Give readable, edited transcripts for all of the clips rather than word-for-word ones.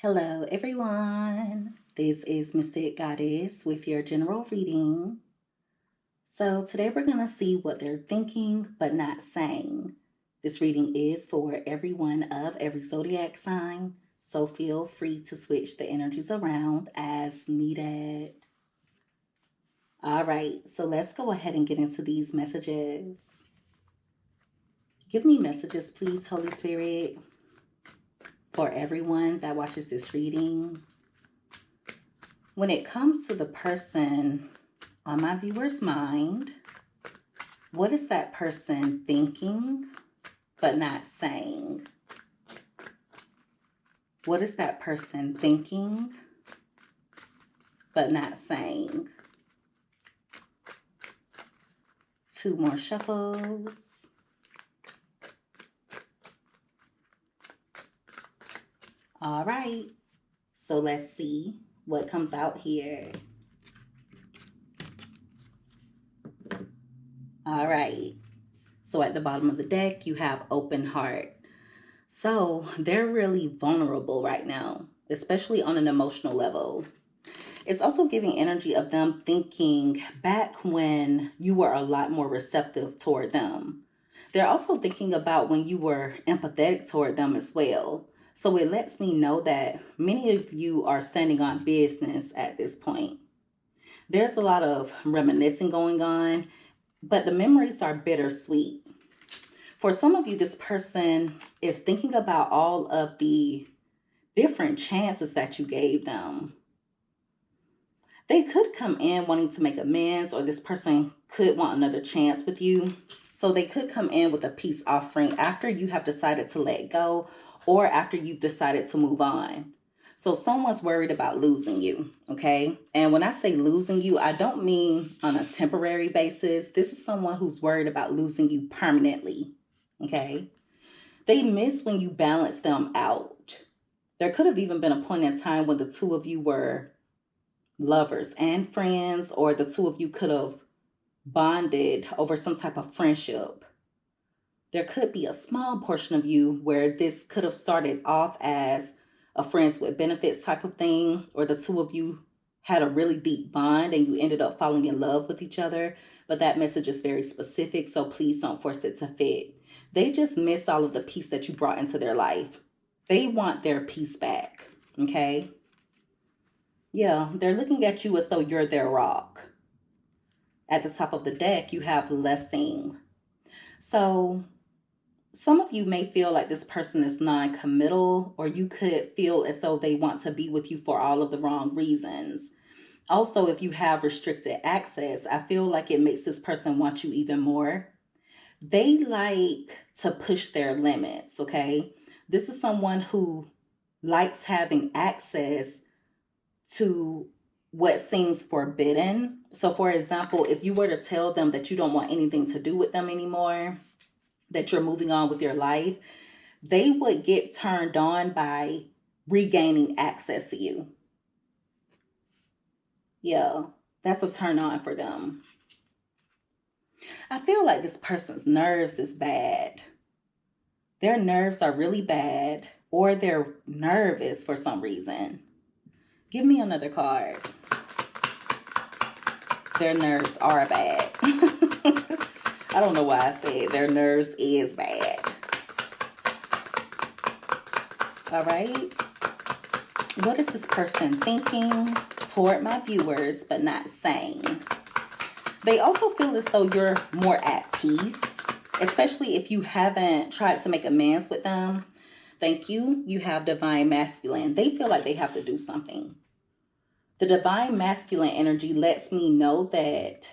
Hello, everyone. This is Mystic Goddess with your general reading. So, today we're going to see what they're thinking but not saying. This reading is for everyone of every zodiac sign, so feel free to switch the energies around as needed. All right, so let's go ahead and get into these messages. Give me messages, please, Holy Spirit, for everyone that watches this reading. When it comes to the person on my viewer's mind, what is that person thinking but not saying? What is that person thinking but not saying? 2 more shuffles. All right, so let's see what comes out here. All right, so at the bottom of the deck, you have open heart. So they're really vulnerable right now, especially on an emotional level. It's also giving energy of them thinking back when you were a lot more receptive toward them. They're also thinking about when you were empathetic toward them as well. So it lets me know that many of you are standing on business at this point. There's a lot of reminiscing going on, but the memories are bittersweet. For some of you, this person is thinking about all of the different chances that you gave them. They could come in wanting to make amends, or this person could want another chance with you. So they could come in with a peace offering after you have decided to let go or after you've decided to move on. So someone's worried about losing you, okay? And when I say losing you, I don't mean on a temporary basis. This is someone who's worried about losing you permanently, okay? They miss when you balance them out. There could have even been a point in time when the two of you were lovers and friends, or the two of you could have bonded over some type of friendship. There could be a small portion of you where this could have started off as a friends with benefits type of thing, or the two of you had a really deep bond and you ended up falling in love with each other. But that message is very specific, so please don't force it to fit. They just miss all of the peace that you brought into their life. They want their peace back, okay? Yeah, they're looking at you as though you're their rock. At the top of the deck, you have blessing. So some of you may feel like this person is non-committal, or you could feel as though they want to be with you for all of the wrong reasons. Also, if you have restricted access, I feel like it makes this person want you even more. They like to push their limits, okay? This is someone who likes having access to what seems forbidden. So, for example, if you were to tell them that you don't want anything to do with them anymore, that you're moving on with your life, they would get turned on by regaining access to you. Yeah, that's a turn on for them. I feel like this person's nerves is bad. Their nerves are really bad, or they're nervous for some reason. Give me another card. Their nerves are bad. I don't know why I said their nerves is bad. All right. What is this person thinking toward my viewers but not saying? They also feel as though you're more at peace, especially if you haven't tried to make amends with them. Thank you. You have divine masculine. They feel like they have to do something. The divine masculine energy lets me know that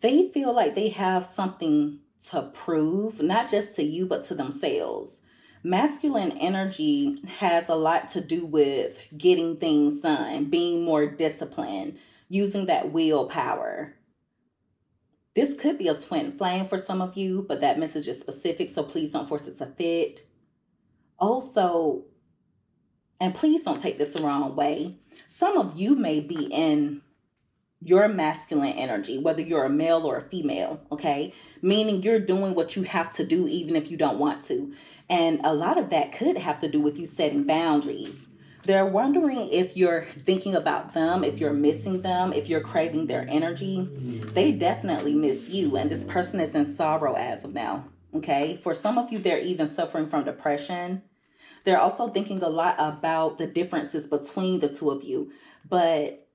they feel like they have something to prove, not just to you, but to themselves. Masculine energy has a lot to do with getting things done, being more disciplined, using that willpower. This could be a twin flame for some of you, but that message is specific, so please don't force it to fit. Also, and please don't take this the wrong way, some of you may be in your masculine energy, whether you're a male or a female, okay? Meaning you're doing what you have to do even if you don't want to. And a lot of that could have to do with you setting boundaries. They're wondering if you're thinking about them, if you're missing them, if you're craving their energy. They definitely miss you, and this person is in sorrow as of now, okay? For some of you, they're even suffering from depression. They're also thinking a lot about the differences between the two of you. But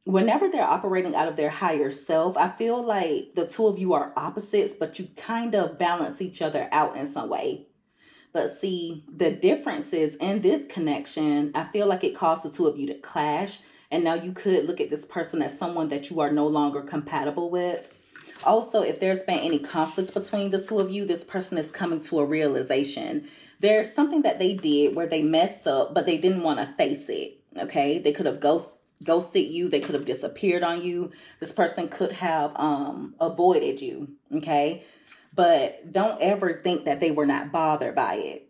whenever they're operating out of their higher self, I feel like the two of you are opposites, but you kind of balance each other out in some way. But see, the differences in this connection, I feel like it caused the two of you to clash. And now you could look at this person as someone that you are no longer compatible with. Also, if there's been any conflict between the two of you, this person is coming to a realization. There's something that they did where they messed up, but they didn't want to face it. Okay, they could have ghosted you. They could have disappeared on you. This person could have avoided you. Okay, but don't ever think that they were not bothered by it.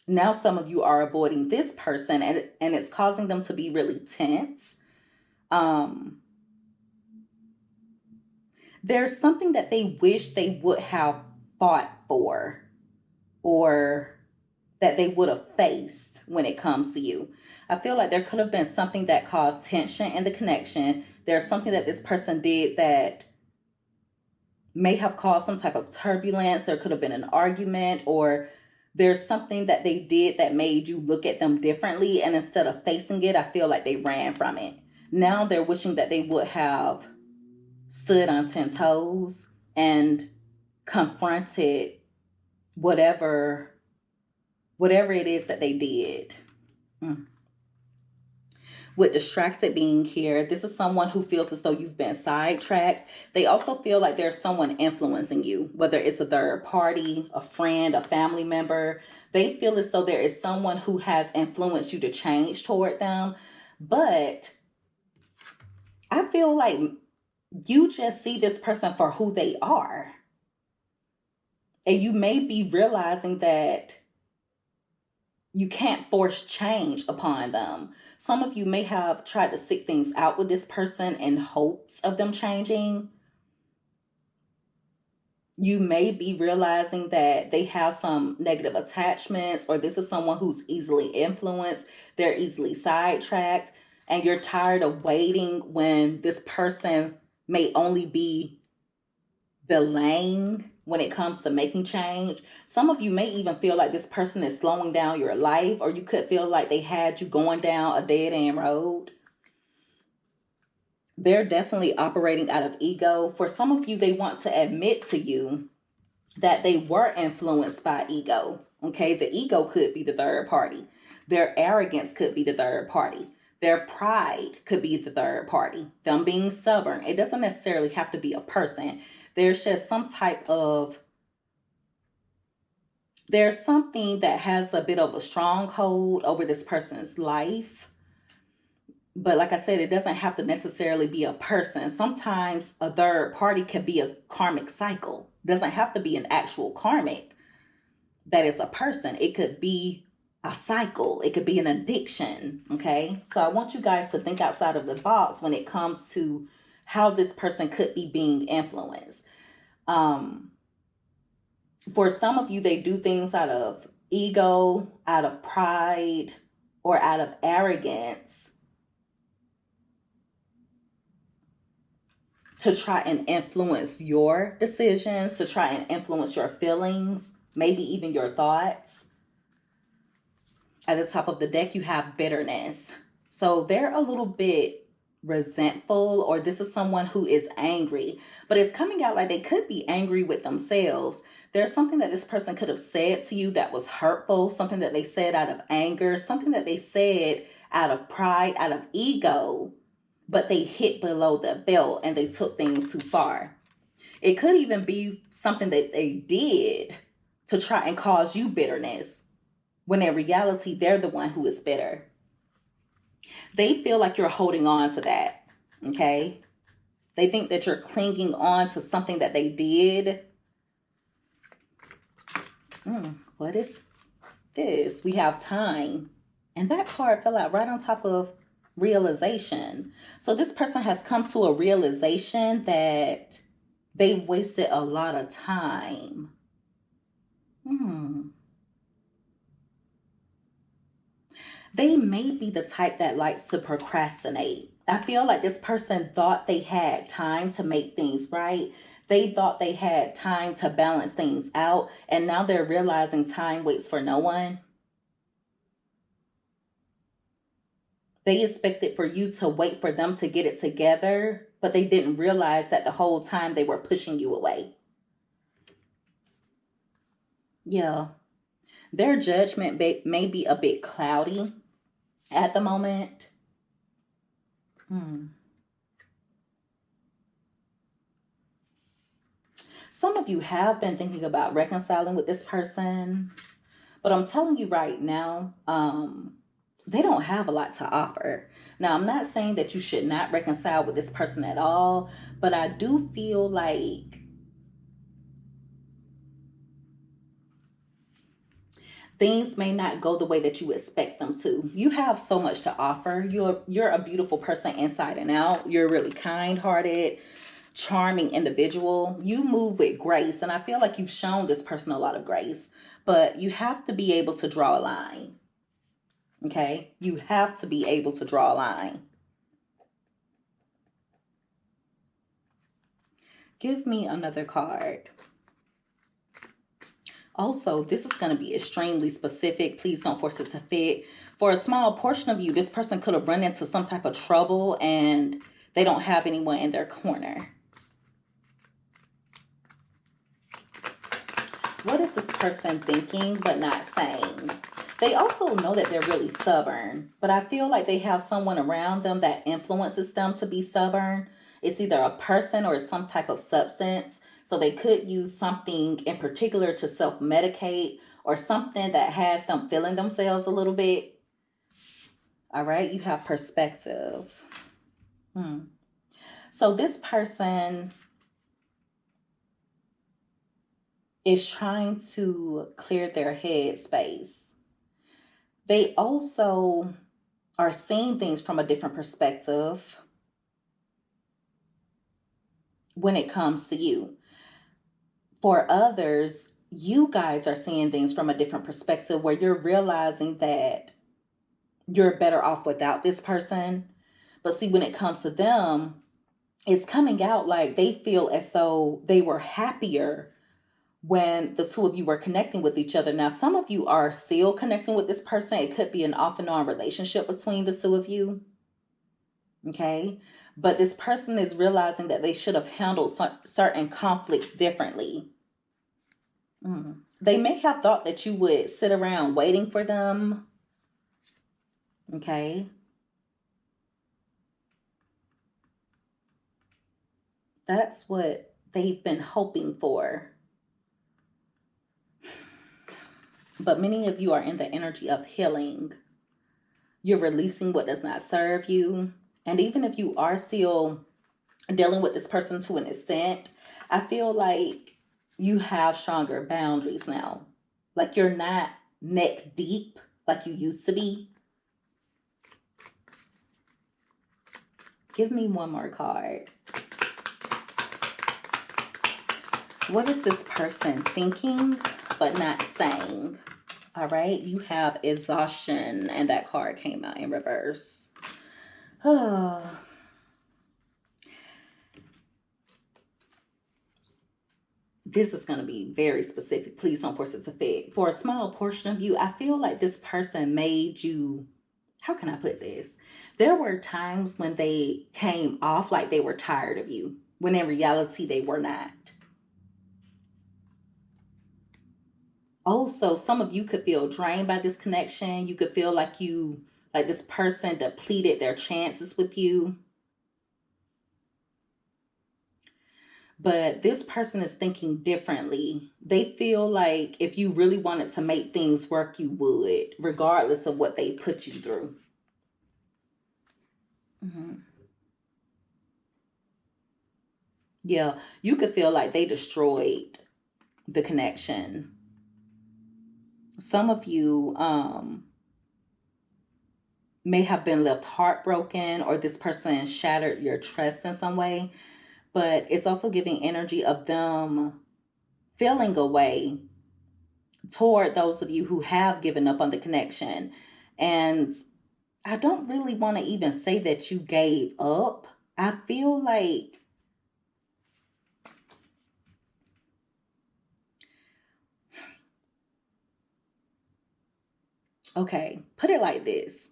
Now some of you are avoiding this person, and it's causing them to be really tense. There's something that they wish they would have fought for, or that they would have faced when it comes to you. I feel like there could have been something that caused tension in the connection. There's something that this person did that may have caused some type of turbulence. There could have been an argument, or there's something that they did that made you look at them differently. And instead of facing it, I feel like they ran from it. Now they're wishing that they would have stood on 10 toes and confronted whatever it is that they did. With distracted being here, this is someone who feels as though you've been sidetracked. They also feel like there's someone influencing you, whether it's a third party, a friend, a family member. They feel as though there is someone who has influenced you to change toward them. But I feel like you just see this person for who they are. And you may be realizing that you can't force change upon them. Some of you may have tried to seek things out with this person in hopes of them changing. You may be realizing that they have some negative attachments, or this is someone who's easily influenced. They're easily sidetracked, and you're tired of waiting when this person may only be delaying when it comes to making change. Some of you may even feel like this person is slowing down your life, or you could feel like they had you going down a dead end road. They're definitely operating out of ego. For some of you, they want to admit to you that they were influenced by ego. Okay, the ego could be the third party. Their arrogance could be the third party. Their pride could be the third party. Them being stubborn. It doesn't necessarily have to be a person. There's just there's something that has a bit of a stronghold over this person's life. But like I said, it doesn't have to necessarily be a person. Sometimes a third party can be a karmic cycle. It doesn't have to be an actual karmic that is a person. It could be a cycle. It could be an addiction. Okay. So I want you guys to think outside of the box when it comes to how this person could be being influenced. For some of you, they do things out of ego, out of pride, or out of arrogance to try and influence your decisions, to try and influence your feelings, maybe even your thoughts. At the top of the deck, you have bitterness. So they're a little bit resentful, or this is someone who is angry, but it's coming out like they could be angry with themselves. There's something that this person could have said to you that was hurtful, something that they said out of anger, something that they said out of pride, out of ego, but they hit below the belt and they took things too far. It could even be something that they did to try and cause you bitterness, when in reality, they're the one who is bitter. They feel like you're holding on to that, okay? They think that you're clinging on to something that they did. What is this? We have time. And that card fell out right on top of realization. So this person has come to a realization that they wasted a lot of time. Hmm. They may be the type that likes to procrastinate. I feel like this person thought they had time to make things right. They thought they had time to balance things out. And now they're realizing time waits for no one. They expected for you to wait for them to get it together, but they didn't realize that the whole time they were pushing you away. Yeah. Their judgment may be a bit cloudy at the moment. Hmm. Some of you have been thinking about reconciling with this person, but I'm telling you right now, they don't have a lot to offer. Now, I'm not saying that you should not reconcile with this person at all, but I do feel like things may not go the way that you expect them to. You have so much to offer. You're a beautiful person inside and out. You're really kind-hearted, charming individual. You move with grace, and I feel like you've shown this person a lot of grace, but you have to be able to draw a line. Okay? You have to be able to draw a line. Give me another card. Also, this is going to be extremely specific. Please don't force it to fit. For a small portion of you, this person could have run into some type of trouble and they don't have anyone in their corner. What is this person thinking but not saying? They also know that they're really stubborn, but I feel like they have someone around them that influences them to be stubborn. It's either a person or some type of substance. So they could use something in particular to self-medicate or something that has them feeling themselves a little bit. All right, you have perspective. So this person is trying to clear their head space. They also are seeing things from a different perspective when it comes to you. For others, you guys are seeing things from a different perspective where you're realizing that you're better off without this person. But see, when it comes to them, it's coming out like they feel as though they were happier when the two of you were connecting with each other. Now, some of you are still connecting with this person. It could be an off and on relationship between the two of you. Okay. But this person is realizing that they should have handled certain conflicts differently. They may have thought that you would sit around waiting for them. Okay. That's what they've been hoping for. But many of you are in the energy of healing. You're releasing what does not serve you. And even if you are still dealing with this person to an extent, I feel like you have stronger boundaries now. Like you're not neck deep like you used to be. Give me one more card. What is this person thinking but not saying? All right, you have exhaustion, and that card came out in reverse. Oh. This is going to be very specific. Please don't force it to fit. For a small portion of you, I feel like this person made you, how can I put this? There were times when they came off like they were tired of you, when in reality they were not. Also, some of you could feel drained by this connection. You could feel like this person depleted their chances with you. But this person is thinking differently. They feel like if you really wanted to make things work, you would, regardless of what they put you through. Yeah, you could feel like they destroyed the connection. Some of you may have been left heartbroken, or this person shattered your trust in some way. But it's also giving energy of them feeling a way toward those of you who have given up on the connection. And I don't really want to even say that you gave up. I feel like, okay, put it like this.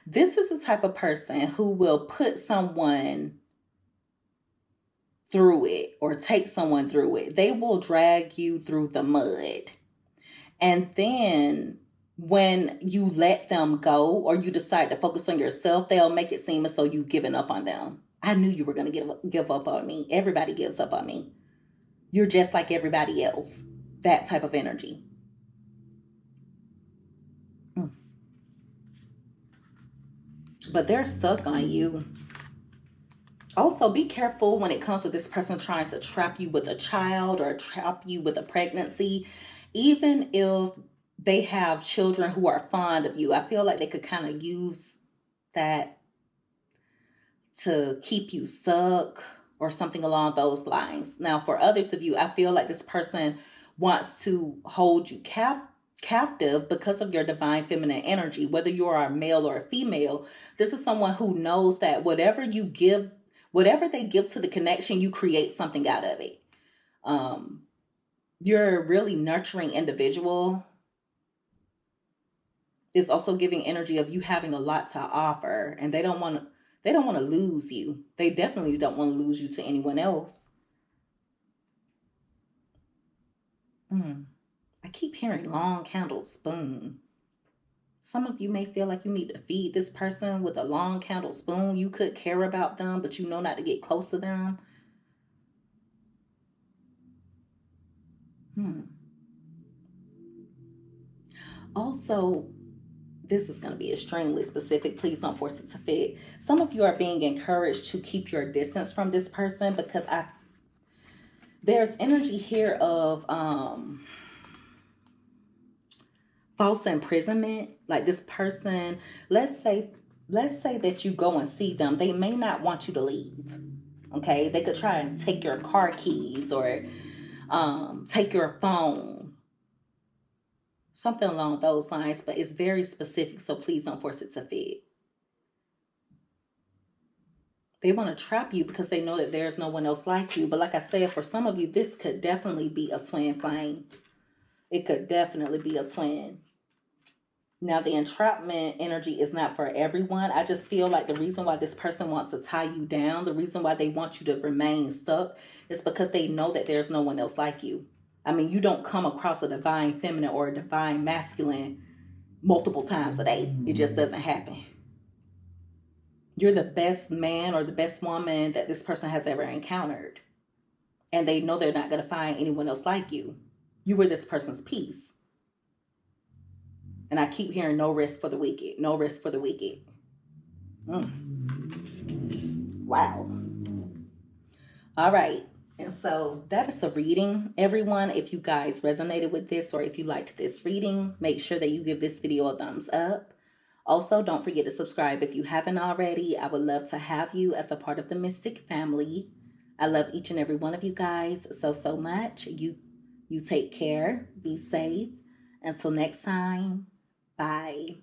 This is the type of person who will put someone through it or take someone through it. They will drag you through the mud. And then when you let them go or you decide to focus on yourself, they'll make it seem as though you've given up on them. I knew you were going to give up on me. Everybody gives up on me. You're just like everybody else. That type of energy. But they're stuck on you. Also, be careful when it comes to this person trying to trap you with a child or trap you with a pregnancy. Even if they have children who are fond of you, I feel like they could kind of use that to keep you stuck or something along those lines. Now, for others of you, I feel like this person wants to hold you captive because of your divine feminine energy. Whether you are a male or a female, this is someone who knows that whatever you give, whatever they give to the connection, you create something out of it. You're a really nurturing individual. It's also giving energy of you having a lot to offer, and they don't want to lose you. They definitely don't want to lose you to anyone else. I keep hearing long handled spoon. Some of you may feel like you need to feed this person with a long handled spoon. You could care about them, but you know not to get close to them. Also, this is going to be extremely specific. Please don't force it to fit. Some of you are being encouraged to keep your distance from this person because there's energy here of false imprisonment. Like this person, let's say that you go and see them. They may not want you to leave. Okay, they could try and take your car keys or take your phone, something along those lines, but it's very specific, so please don't force it to fit. They want to trap you because they know that there's no one else like you. But like I said, for some of you, this could definitely be a twin flame. It could definitely be a twin. Now, the entrapment energy is not for everyone. I just feel like the reason why this person wants to tie you down, the reason why they want you to remain stuck, is because they know that there's no one else like you. I mean, you don't come across a divine feminine or a divine masculine multiple times a day. It just doesn't happen. You're the best man or the best woman that this person has ever encountered. And they know they're not going to find anyone else like you. You were this person's peace. And I keep hearing no rest for the wicked. No rest for the wicked. Wow. All right. And so that is the reading. Everyone, if you guys resonated with this or if you liked this reading, make sure that you give this video a thumbs up. Also, don't forget to subscribe if you haven't already. I would love to have you as a part of the Mystic family. I love each and every one of you guys so much. You take care. Be safe. Until next time. Bye.